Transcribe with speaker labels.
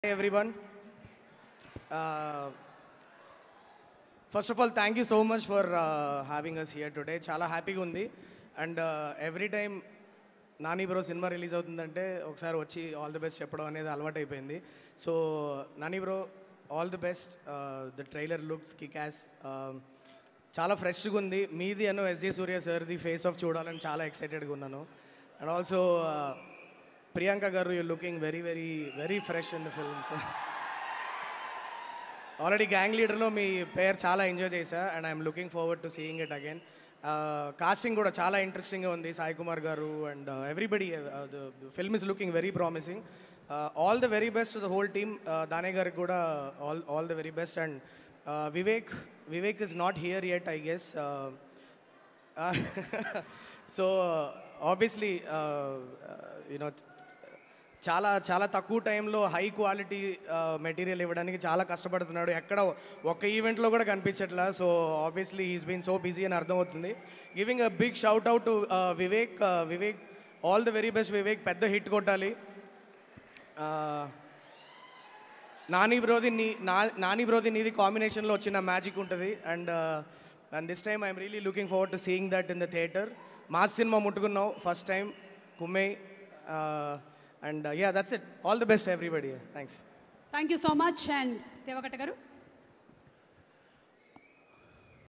Speaker 1: Hey everyone. First of all, thank you so much for having us here today. Chala happy gundi, and every time Nani Bro cinema release avutundante okasari vachi all the best cheppadu anedi alvaatu ayipoyindi. So Nani Bro, all the best. The trailer looks kick-ass. Chala fresh గా ఉంది. మీది Anu SJ Surya sir the face of చూడాలని చాలా ఎక్సైటెడ్గా ఉన్నాను. And also Priyanka garu, you're looking very fresh in the film. So already gang leader lo mee pair chala enjoy chesa, and I'm looking forward to seeing it again. Casting kuda chala interesting ga undi. Sai Kumar garu and everybody, the film is looking very promising. All the very best to the whole team. Dane garu kuda all the very best, and Vivek is not here yet, I guess. So obviously, you know, చాలా తక్కువ టైంలో high quality material ఇవ్వడానికి చాలా కష్టపడుతున్నాడు. ఎక్కడ ఒక్క ఈవెంట్లో కూడా కనిపించట్లా. So obviously he's been so busy అని అర్థమవుతుంది. Giving a big shout out to Vivek. All the very best Vivek. పెద్ద హిట్ కొట్టాలి. నాని బ్రోది నీది కాంబినేషన్లో వచ్చిన మ్యాజిక్ ఉంటుంది. And this time I'm really looking forward to seeing that in the theatre. Mass cinema ముట్టుకున్నావు first time కుమ్మై. And yeah, that's it. All the best to everybody. Thanks.
Speaker 2: Thank you so much. And Devakata garu.